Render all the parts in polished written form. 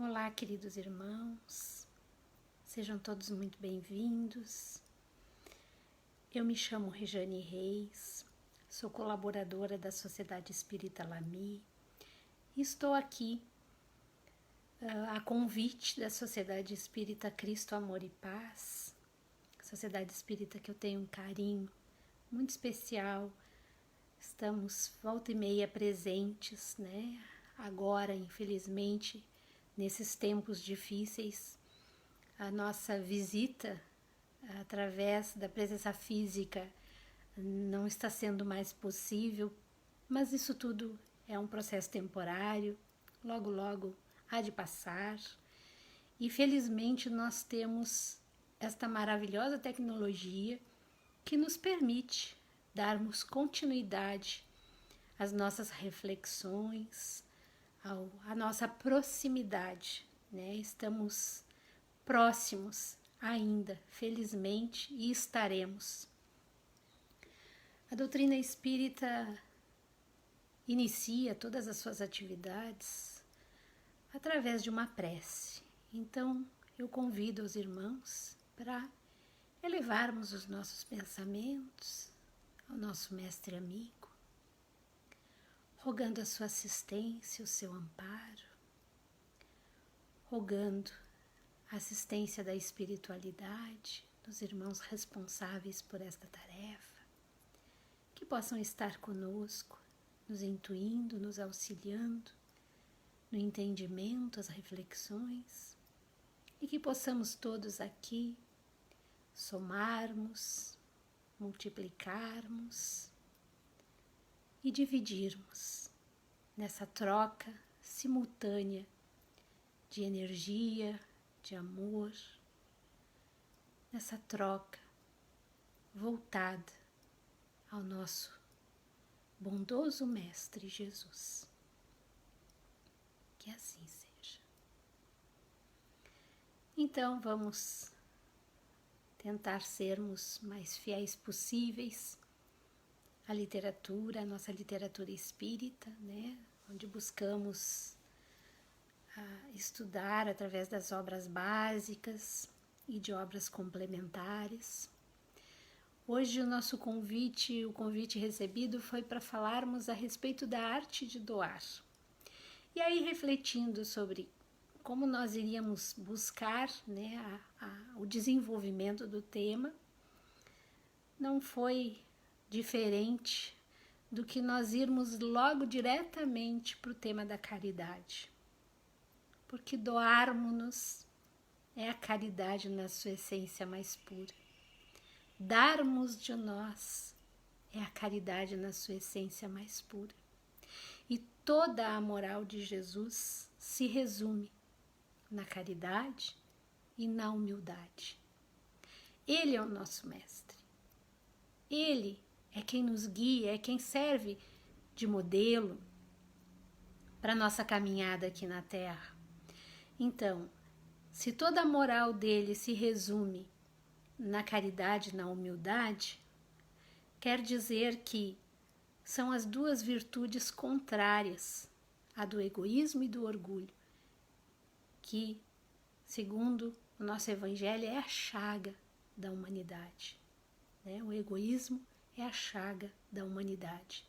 Olá, queridos irmãos, sejam todos muito bem-vindos. Eu me chamo Rejane Reis, sou colaboradora da Sociedade Espírita Lamy e estou aqui a convite da Sociedade Espírita Cristo, Amor e Paz, Sociedade Espírita que eu tenho um carinho muito especial. Estamos volta e meia presentes, né? Agora, infelizmente, nesses tempos difíceis, a nossa visita através da presença física não está sendo mais possível, mas isso tudo é um processo temporário, logo logo há de passar. E felizmente nós temos esta maravilhosa tecnologia que nos permite darmos continuidade às nossas reflexões, à nossa proximidade, né? Estamos próximos ainda, felizmente, e estaremos. A doutrina espírita inicia todas as suas atividades através de uma prece. Então, eu convido os irmãos para elevarmos os nossos pensamentos ao nosso mestre amigo, rogando a sua assistência, o seu amparo, rogando a assistência da espiritualidade, dos irmãos responsáveis por esta tarefa, que possam estar conosco, nos intuindo, nos auxiliando no entendimento, as reflexões, e que possamos todos aqui somarmos, multiplicarmos e dividirmos nessa troca simultânea de energia, de amor, nessa troca voltada ao nosso bondoso Mestre Jesus. Que assim seja. Então vamos tentar sermos mais fiéis possíveis à literatura, à nossa literatura espírita, né? Onde buscamos estudar através das obras básicas e de obras complementares. Hoje o convite recebido foi para falarmos a respeito da arte de doar. E aí, refletindo sobre como nós iríamos buscar, né, o desenvolvimento do tema, não foi diferente do que nós irmos logo diretamente para o tema da caridade. Porque doarmos-nos é a caridade na sua essência mais pura. Darmos de nós é a caridade na sua essência mais pura. E toda a moral de Jesus se resume na caridade e na humildade. Ele é o nosso mestre. Ele é quem nos guia, é quem serve de modelo para a nossa caminhada aqui na Terra. Então, se toda a moral dele se resume na caridade e na humildade, quer dizer que são as duas virtudes contrárias, a do egoísmo e do orgulho, que, segundo o nosso Evangelho, é a chaga da humanidade. Né? O egoísmo é a chaga da humanidade.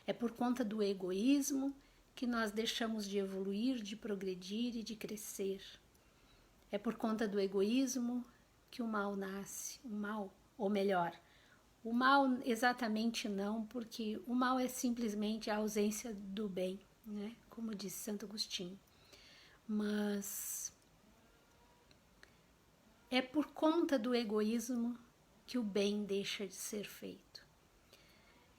É por conta do egoísmo que nós deixamos de evoluir, de progredir e de crescer. É por conta do egoísmo que o mal nasce, o mal exatamente não, porque o mal é simplesmente a ausência do bem, né? Como disse Santo Agostinho. Mas é por conta do egoísmo que o bem deixa de ser feito.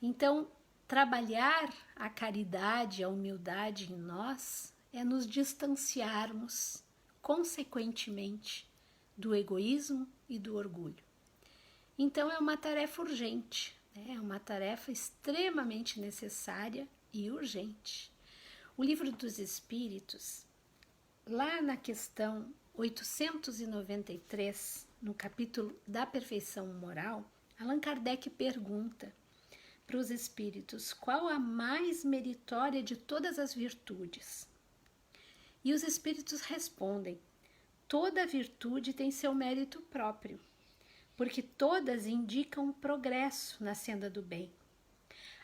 Então, trabalhar a caridade, a humildade em nós é nos distanciarmos, consequentemente, do egoísmo e do orgulho. Então é uma tarefa urgente, né? É uma tarefa extremamente necessária e urgente. O Livro dos Espíritos, lá na questão 893, no capítulo da perfeição moral, Allan Kardec pergunta para os espíritos qual a mais meritória de todas as virtudes. E os espíritos respondem: toda virtude tem seu mérito próprio, porque todas indicam progresso na senda do bem.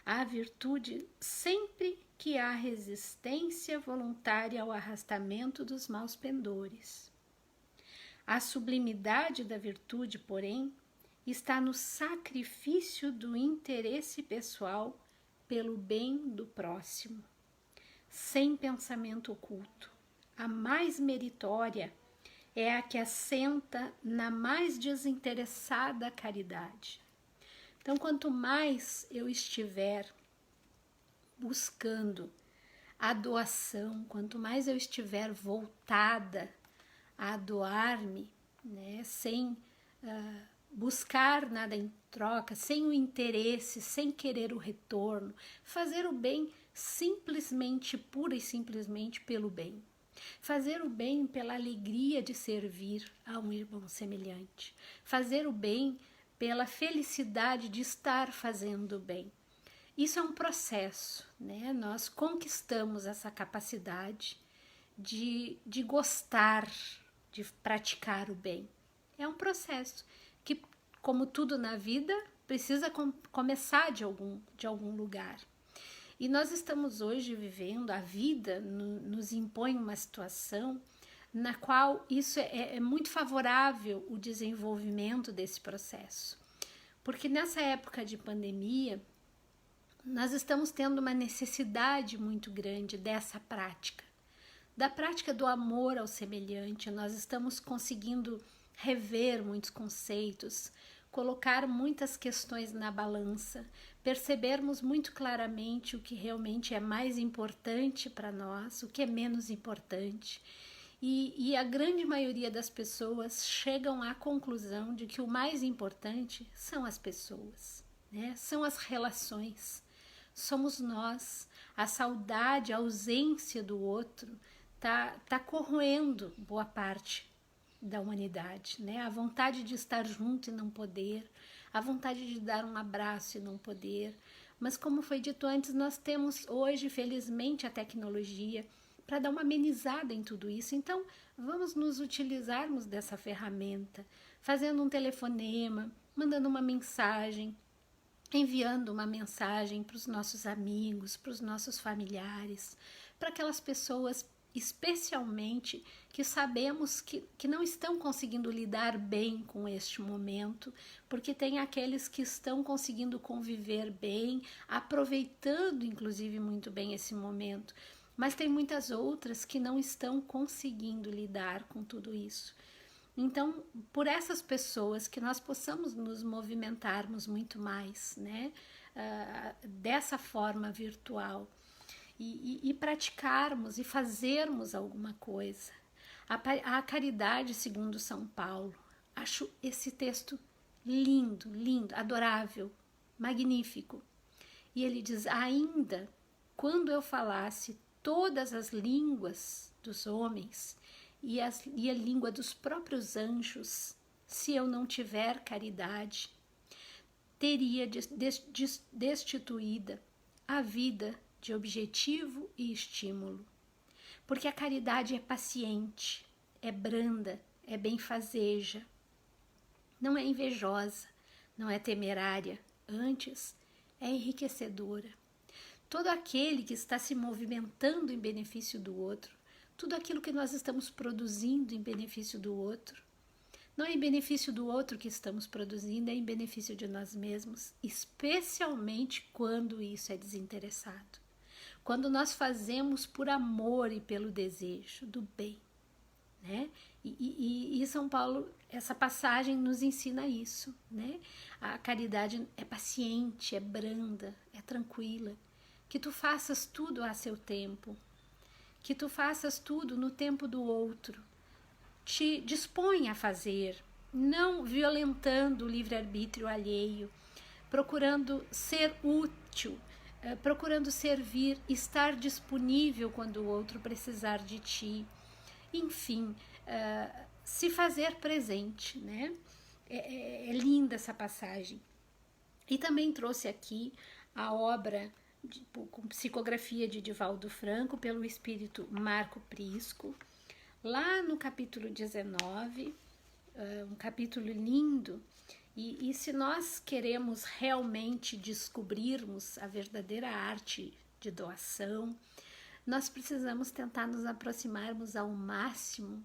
Há virtude sempre que há resistência voluntária ao arrastamento dos maus pendores. A sublimidade da virtude, porém, está no sacrifício do interesse pessoal pelo bem do próximo, sem pensamento oculto. A mais meritória é a que assenta na mais desinteressada caridade. Então, quanto mais eu estiver buscando a doação, quanto mais eu estiver voltada a doar-me, né, sem buscar nada em troca, sem o interesse, sem querer o retorno, fazer o bem simplesmente, pura e simplesmente pelo bem. Fazer o bem pela alegria de servir a um irmão semelhante. Fazer o bem pela felicidade de estar fazendo o bem. Isso é um processo, né? Nós conquistamos essa capacidade de gostar, de praticar o bem. É um processo que, como tudo na vida, precisa começar de algum lugar. E nós estamos hoje vivendo, a vida nos impõe uma situação na qual isso é muito favorável o desenvolvimento desse processo. Porque nessa época de pandemia, nós estamos tendo uma necessidade muito grande dessa prática. Da prática do amor ao semelhante, nós estamos conseguindo rever muitos conceitos, colocar muitas questões na balança, percebermos muito claramente o que realmente é mais importante para nós, o que é menos importante. E a grande maioria das pessoas chegam à conclusão de que o mais importante são as pessoas, né? São as relações. Somos nós. A saudade, a ausência do outro tá corroendo boa parte da humanidade, né? A vontade de estar junto e não poder, a vontade de dar um abraço e não poder. Mas como foi dito antes, nós temos hoje, felizmente, a tecnologia para dar uma amenizada em tudo isso. Então, vamos nos utilizarmos dessa ferramenta, fazendo um telefonema, mandando uma mensagem, enviando uma mensagem para os nossos amigos, para os nossos familiares, para aquelas pessoas especialmente que sabemos que não estão conseguindo lidar bem com este momento, porque tem aqueles que estão conseguindo conviver bem, aproveitando inclusive muito bem esse momento, mas tem muitas outras que não estão conseguindo lidar com tudo isso. Então, por essas pessoas, que nós possamos nos movimentarmos muito mais, né, dessa forma virtual, e praticarmos e fazermos alguma coisa. A caridade segundo São Paulo. Acho esse texto lindo, lindo, adorável, magnífico. E ele diz: ainda quando eu falasse todas as línguas dos homens e a língua dos próprios anjos, se eu não tiver caridade, teria destituída a vida de objetivo e estímulo. Porque a caridade é paciente, é branda, é benfazeja, não é invejosa, não é temerária, antes é enriquecedora. Todo aquele que está se movimentando em benefício do outro, tudo aquilo que nós estamos produzindo em benefício do outro, não é em benefício do outro que estamos produzindo, é em benefício de nós mesmos, especialmente quando isso é desinteressado. Quando nós fazemos por amor e pelo desejo do bem, né? E São Paulo, essa passagem nos ensina isso, né? A caridade é paciente, é branda, é tranquila. Que tu faças tudo a seu tempo, que tu faças tudo no tempo do outro. Te dispõe a fazer, não violentando o livre-arbítrio alheio, procurando ser útil, procurando servir, estar disponível quando o outro precisar de ti. Enfim, se fazer presente, né? É linda essa passagem. E também trouxe aqui a obra com psicografia de Divaldo Franco, pelo espírito Marco Prisco, lá no capítulo 19, um capítulo lindo. E se nós queremos realmente descobrirmos a verdadeira arte de doação, nós precisamos tentar nos aproximarmos ao máximo,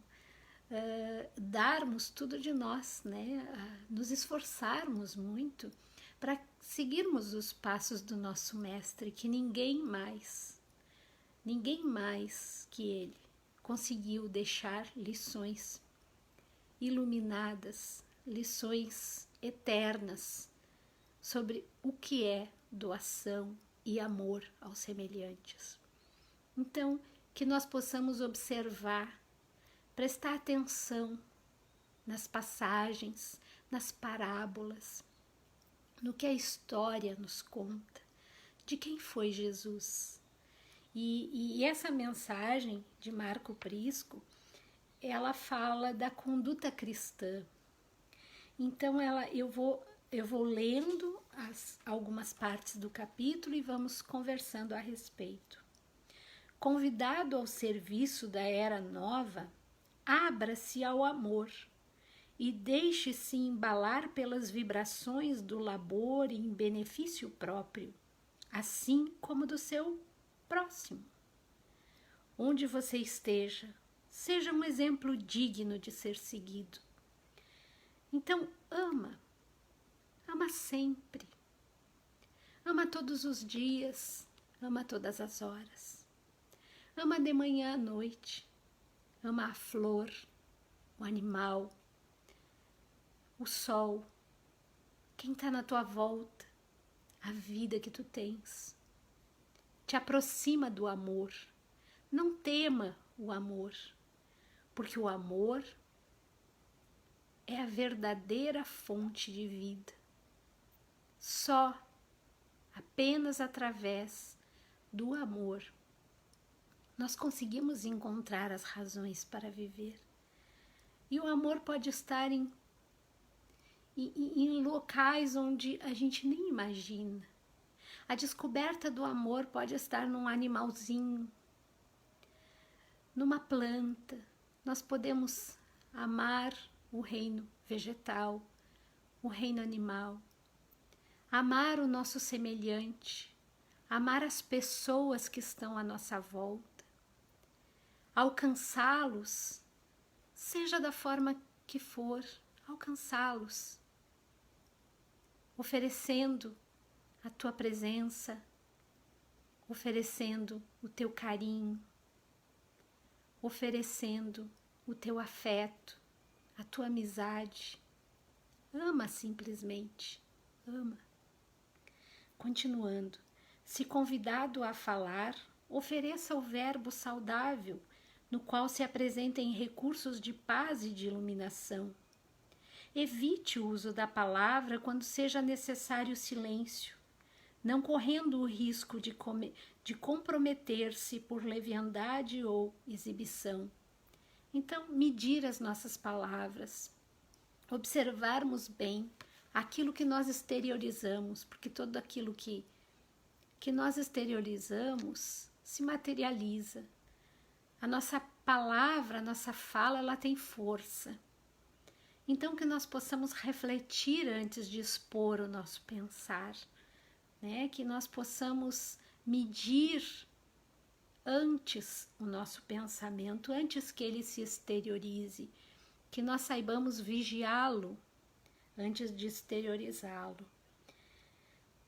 darmos tudo de nós, né? Nos esforçarmos muito para seguirmos os passos do nosso mestre, que ninguém mais que ele conseguiu deixar lições iluminadas, lições eternas sobre o que é doação e amor aos semelhantes. Então, que nós possamos observar, prestar atenção nas passagens, nas parábolas, no que a história nos conta, de quem foi Jesus. E essa mensagem de Marco Prisco, ela fala da conduta cristã. Então eu vou lendo algumas partes do capítulo e vamos conversando a respeito. Convidado ao serviço da era nova, abra-se ao amor e deixe-se embalar pelas vibrações do labor em benefício próprio, assim como do seu próximo. Onde você esteja, seja um exemplo digno de ser seguido. Então, ama sempre. Ama todos os dias, ama todas as horas. Ama de manhã à noite. Ama a flor, o animal, o sol, quem está na tua volta, a vida que tu tens. Te aproxima do amor. Não tema o amor, porque o amor é a verdadeira fonte de vida. Só, apenas através do amor, nós conseguimos encontrar as razões para viver. E o amor pode estar em locais onde a gente nem imagina. A descoberta do amor pode estar num animalzinho, numa planta. Nós podemos amar o reino vegetal, o reino animal, amar o nosso semelhante, amar as pessoas que estão à nossa volta, alcançá-los, seja da forma que for, alcançá-los, oferecendo a tua presença, oferecendo o teu carinho, oferecendo o teu afeto, a tua amizade. Ama simplesmente, ama. Continuando, se convidado a falar, ofereça o verbo saudável, no qual se apresentem recursos de paz e de iluminação. Evite o uso da palavra quando seja necessário silêncio, não correndo o risco de comprometer-se por leviandade ou exibição. Então, medir as nossas palavras, observarmos bem aquilo que nós exteriorizamos, porque tudo aquilo que nós exteriorizamos se materializa. A nossa palavra, a nossa fala, ela tem força. Então, que nós possamos refletir antes de expor o nosso pensar, né? Que nós possamos medir antes o nosso pensamento, antes que ele se exteriorize, que nós saibamos vigiá-lo antes de exteriorizá-lo.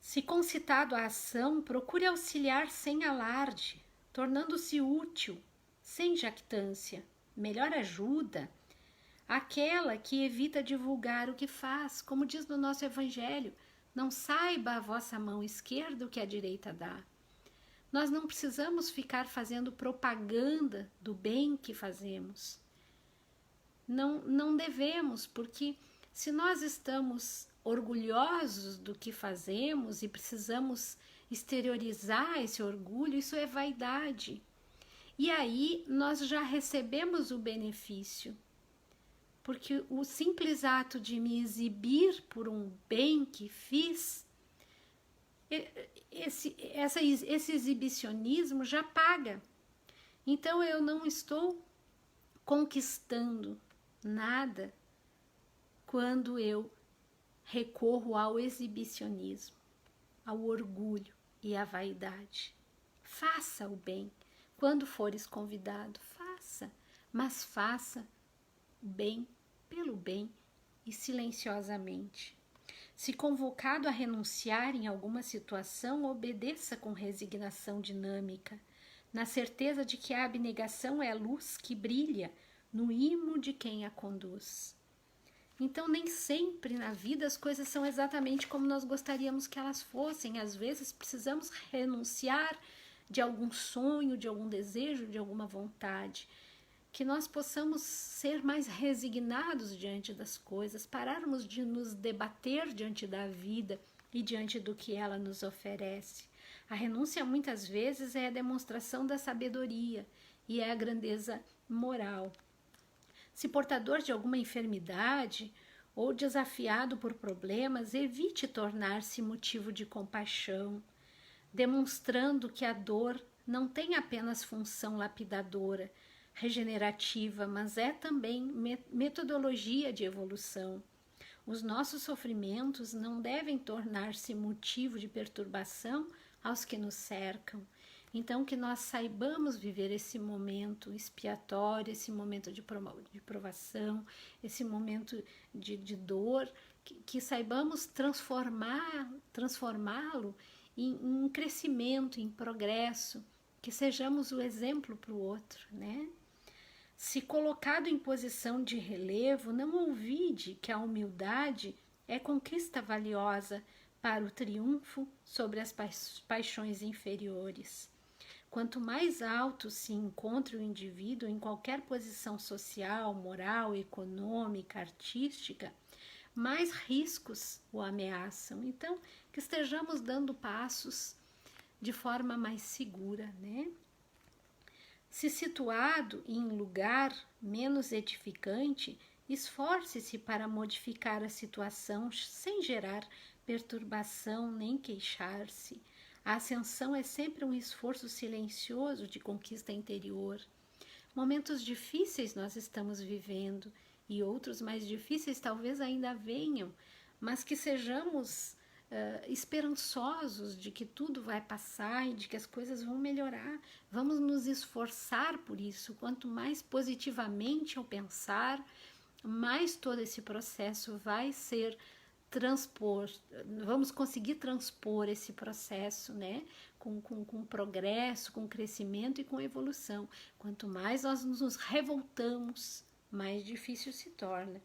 Se concitado à ação, procure auxiliar sem alarde, tornando-se útil, sem jactância. Melhor ajuda aquela que evita divulgar o que faz, como diz no nosso Evangelho, não saiba a vossa mão esquerda o que a direita dá. Nós não precisamos ficar fazendo propaganda do bem que fazemos. Não devemos, porque se nós estamos orgulhosos do que fazemos e precisamos exteriorizar esse orgulho, isso é vaidade. E aí nós já recebemos o benefício, porque o simples ato de me exibir por um bem que fiz, esse exibicionismo já paga. Então eu não estou conquistando nada quando eu recorro ao exibicionismo, ao orgulho e à vaidade. Faça o bem. Quando fores convidado, faça, mas faça o bem pelo bem e silenciosamente. Se convocado a renunciar em alguma situação, obedeça com resignação dinâmica, na certeza de que a abnegação é a luz que brilha no imo de quem a conduz. Então, nem sempre na vida as coisas são exatamente como nós gostaríamos que elas fossem. Às vezes precisamos renunciar de algum sonho, de algum desejo, de alguma vontade. Que nós possamos ser mais resignados diante das coisas, pararmos de nos debater diante da vida e diante do que ela nos oferece. A renúncia muitas vezes é a demonstração da sabedoria e é a grandeza moral. Se portador de alguma enfermidade ou desafiado por problemas, evite tornar-se motivo de compaixão, demonstrando que a dor não tem apenas função lapidadora, regenerativa, mas é também metodologia de evolução. Os nossos sofrimentos não devem tornar-se motivo de perturbação aos que nos cercam. Então, que nós saibamos viver esse momento expiatório, esse momento de provação, esse momento de dor, que saibamos transformá-lo em crescimento, em progresso, que sejamos o exemplo para o outro, né? Se colocado em posição de relevo, não ouvide que a humildade é conquista valiosa para o triunfo sobre as paixões inferiores. Quanto mais alto se encontra o indivíduo em qualquer posição social, moral, econômica, artística, mais riscos o ameaçam. Então, que estejamos dando passos de forma mais segura, né? Se situado em lugar menos edificante, esforce-se para modificar a situação sem gerar perturbação nem queixar-se. A ascensão é sempre um esforço silencioso de conquista interior. Momentos difíceis nós estamos vivendo e outros mais difíceis talvez ainda venham, mas que sejamos esperançosos de que tudo vai passar e de que as coisas vão melhorar. Vamos nos esforçar por isso. Quanto mais positivamente eu pensar, mais todo esse processo vai ser vamos conseguir transpor esse processo, né? Com progresso, com crescimento e com evolução. Quanto mais nós nos revoltamos, mais difícil se torna.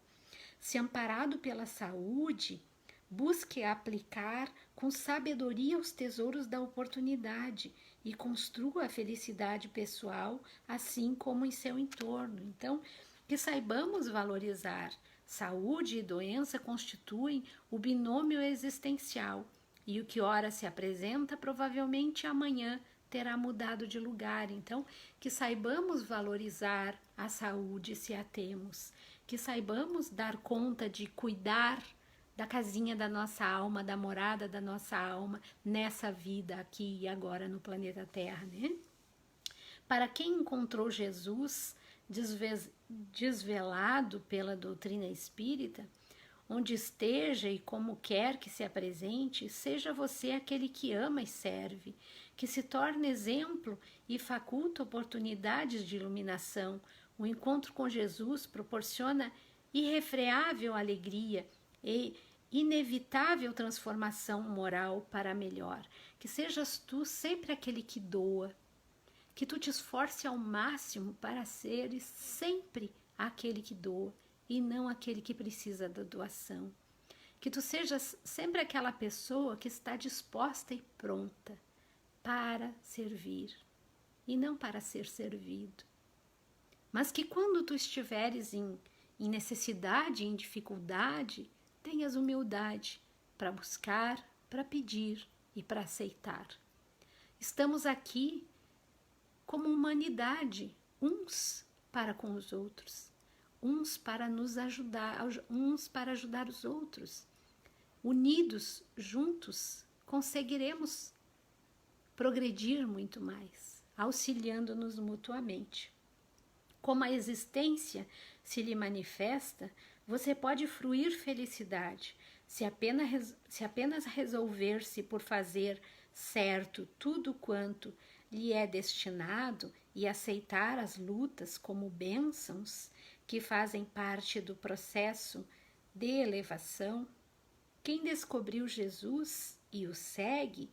Se amparado pela saúde, busque aplicar com sabedoria os tesouros da oportunidade e construa a felicidade pessoal, assim como em seu entorno. Então, que saibamos valorizar. Saúde e doença constituem o binômio existencial, e o que ora se apresenta, provavelmente amanhã terá mudado de lugar. Então, que saibamos valorizar a saúde se a temos, que saibamos dar conta de cuidar da casinha da nossa alma, da morada da nossa alma, nessa vida aqui e agora no planeta Terra, né? Para quem encontrou Jesus desvelado pela doutrina espírita, onde esteja e como quer que se apresente, seja você aquele que ama e serve, que se torne exemplo e faculta oportunidades de iluminação. O encontro com Jesus proporciona irrefreável alegria e inevitável transformação moral para melhor. Que sejas tu sempre aquele que doa, que tu te esforce ao máximo para seres sempre aquele que doa e não aquele que precisa da doação. Que tu sejas sempre aquela pessoa que está disposta e pronta para servir e não para ser servido. Mas que quando tu estiveres em necessidade, em dificuldade, tenhas humildade para buscar, para pedir e para aceitar. Estamos aqui como humanidade, uns para com os outros, uns para nos ajudar, uns para ajudar os outros, unidos, juntos, conseguiremos progredir muito mais, auxiliando-nos mutuamente. Como a existência se lhe manifesta, você pode fruir felicidade se apenas resolver-se por fazer certo tudo quanto lhe é destinado e aceitar as lutas como bênçãos que fazem parte do processo de elevação. Quem descobriu Jesus e o segue,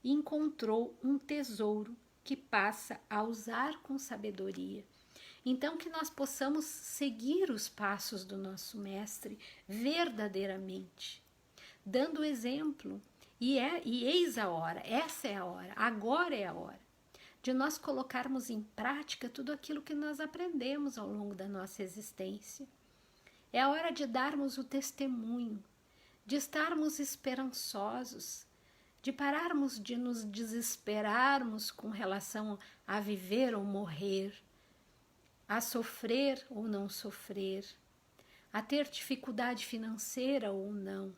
encontrou um tesouro que passa a usar com sabedoria. Então, que nós possamos seguir os passos do nosso Mestre verdadeiramente, dando exemplo. E eis a hora, essa é a hora, agora é a hora de nós colocarmos em prática tudo aquilo que nós aprendemos ao longo da nossa existência. É a hora de darmos o testemunho, de estarmos esperançosos, de pararmos de nos desesperarmos com relação a viver ou morrer, a sofrer ou não sofrer, a ter dificuldade financeira ou não.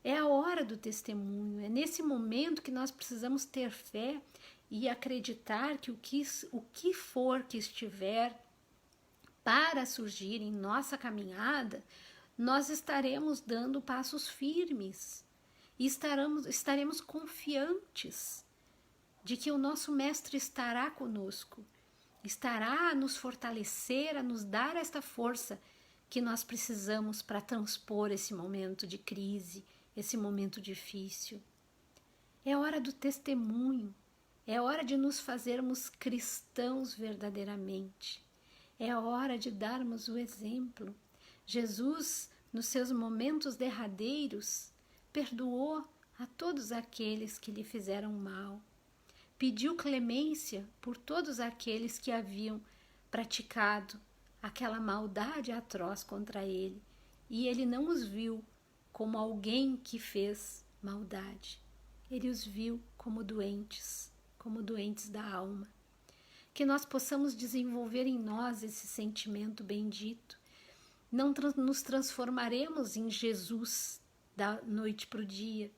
É a hora do testemunho, é nesse momento que nós precisamos ter fé e acreditar que o que for que estiver para surgir em nossa caminhada, nós estaremos dando passos firmes e estaremos confiantes de que o nosso Mestre estará conosco, estará a nos fortalecer, a nos dar esta força que nós precisamos para transpor esse momento de crise, esse momento difícil. É hora do testemunho, é hora de nos fazermos cristãos verdadeiramente, é hora de darmos o exemplo. Jesus, nos seus momentos derradeiros, perdoou a todos aqueles que lhe fizeram mal, pediu clemência por todos aqueles que haviam praticado aquela maldade atroz contra ele, e ele não os viu como alguém que fez maldade, ele os viu como doentes da alma. Que nós possamos desenvolver em nós esse sentimento bendito. Não nos transformaremos em Jesus da noite para o dia,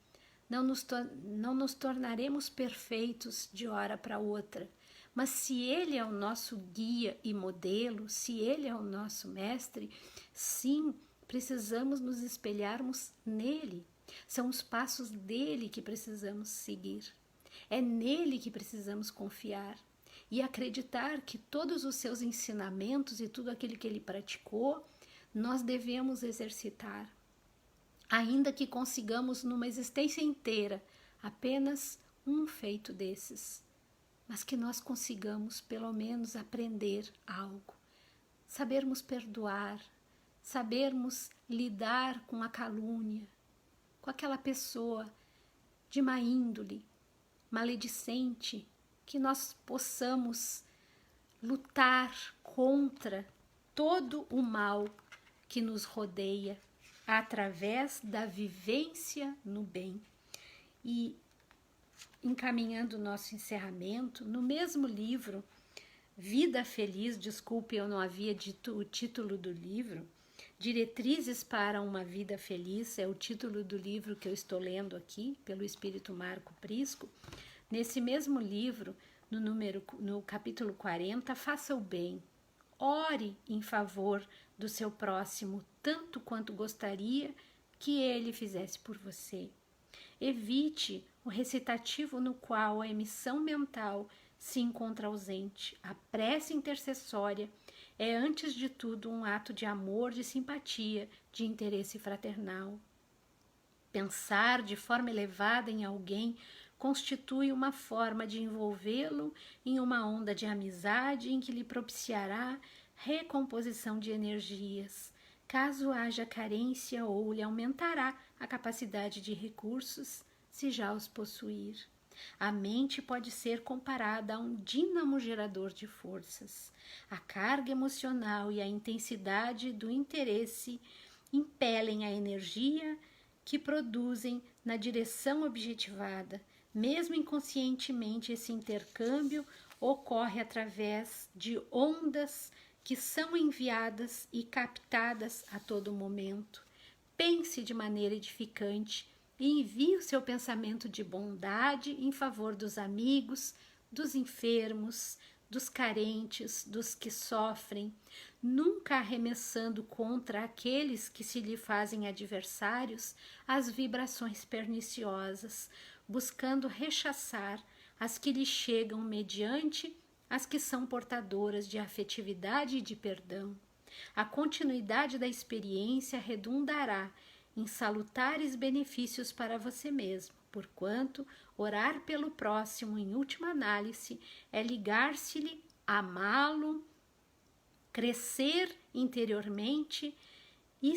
não nos tornaremos perfeitos de hora para outra, mas se Ele é o nosso guia e modelo, se Ele é o nosso mestre, sim, precisamos nos espelharmos nele. São os passos dele que precisamos seguir. É nele que precisamos confiar e acreditar que todos os seus ensinamentos e tudo aquilo que ele praticou, nós devemos exercitar. Ainda que consigamos numa existência inteira apenas um feito desses, mas que nós consigamos pelo menos aprender algo, sabermos perdoar, sabermos lidar com a calúnia, com aquela pessoa de má índole, maledicente, que nós possamos lutar contra todo o mal que nos rodeia através da vivência no bem. E encaminhando o nosso encerramento, no mesmo livro, Vida Feliz, desculpe, eu não havia dito o título do livro, Diretrizes para uma Vida Feliz, é o título do livro que eu estou lendo aqui, pelo Espírito Marco Prisco. Nesse mesmo livro, no capítulo 40, faça o bem, ore em favor do seu próximo, tanto quanto gostaria que ele fizesse por você. Evite o recitativo no qual a emissão mental se encontra ausente. A prece intercessória é, antes de tudo, um ato de amor, de simpatia, de interesse fraternal. Pensar de forma elevada em alguém constitui uma forma de envolvê-lo em uma onda de amizade em que lhe propiciará recomposição de energias, caso haja carência, ou lhe aumentará a capacidade de recursos, se já os possuir. A mente pode ser comparada a um dínamo gerador de forças. A carga emocional e a intensidade do interesse impelem a energia que produzem na direção objetivada. Mesmo inconscientemente, esse intercâmbio ocorre através de ondas que são enviadas e captadas a todo momento. Pense de maneira edificante e envie o seu pensamento de bondade em favor dos amigos, dos enfermos, dos carentes, dos que sofrem, nunca arremessando contra aqueles que se lhe fazem adversários as vibrações perniciosas, buscando rechaçar as que lhe chegam mediante as que são portadoras de afetividade e de perdão. A continuidade da experiência redundará em salutares benefícios para você mesmo, porquanto orar pelo próximo, em última análise, é ligar-se-lhe, amá-lo, crescer interiormente e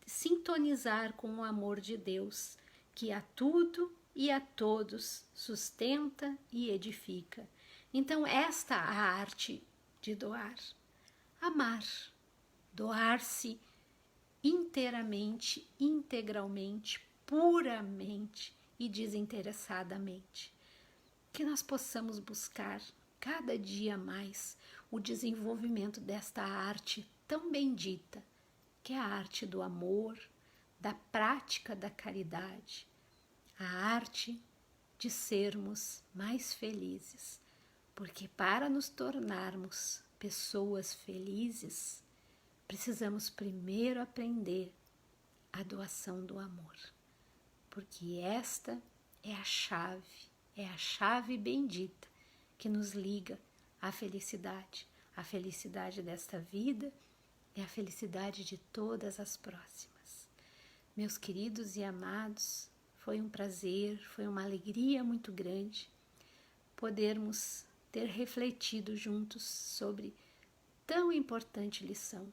sintonizar com o amor de Deus, que a tudo e a todos sustenta e edifica. Então, esta é a arte de doar. Amar, doar-se inteiramente, integralmente, puramente e desinteressadamente. Que nós possamos buscar cada dia mais o desenvolvimento desta arte tão bendita, que é a arte do amor, da prática da caridade, a arte de sermos mais felizes, porque para nos tornarmos pessoas felizes, precisamos primeiro aprender a doação do amor, porque esta é a chave bendita que nos liga à felicidade desta vida e a felicidade de todas as próximas. Meus queridos e amados, foi um prazer, foi uma alegria muito grande podermos ter refletido juntos sobre tão importante lição,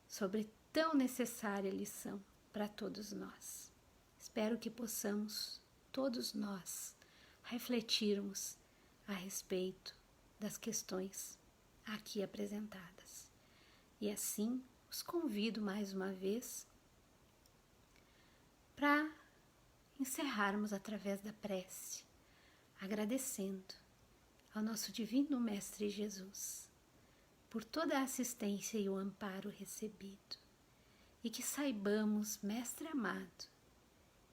sobre tão necessária lição para todos nós. Espero que possamos, todos nós, refletirmos a respeito das questões aqui apresentadas. E assim, os convido mais uma vez para encerrarmos através da prece, agradecendo ao nosso Divino Mestre Jesus por toda a assistência e o amparo recebido, e que saibamos, Mestre amado,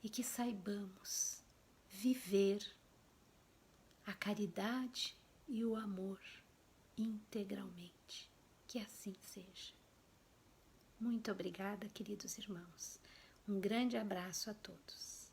e que saibamos viver a caridade e o amor integralmente. Que assim seja. Muito obrigada, queridos irmãos. Um grande abraço a todos.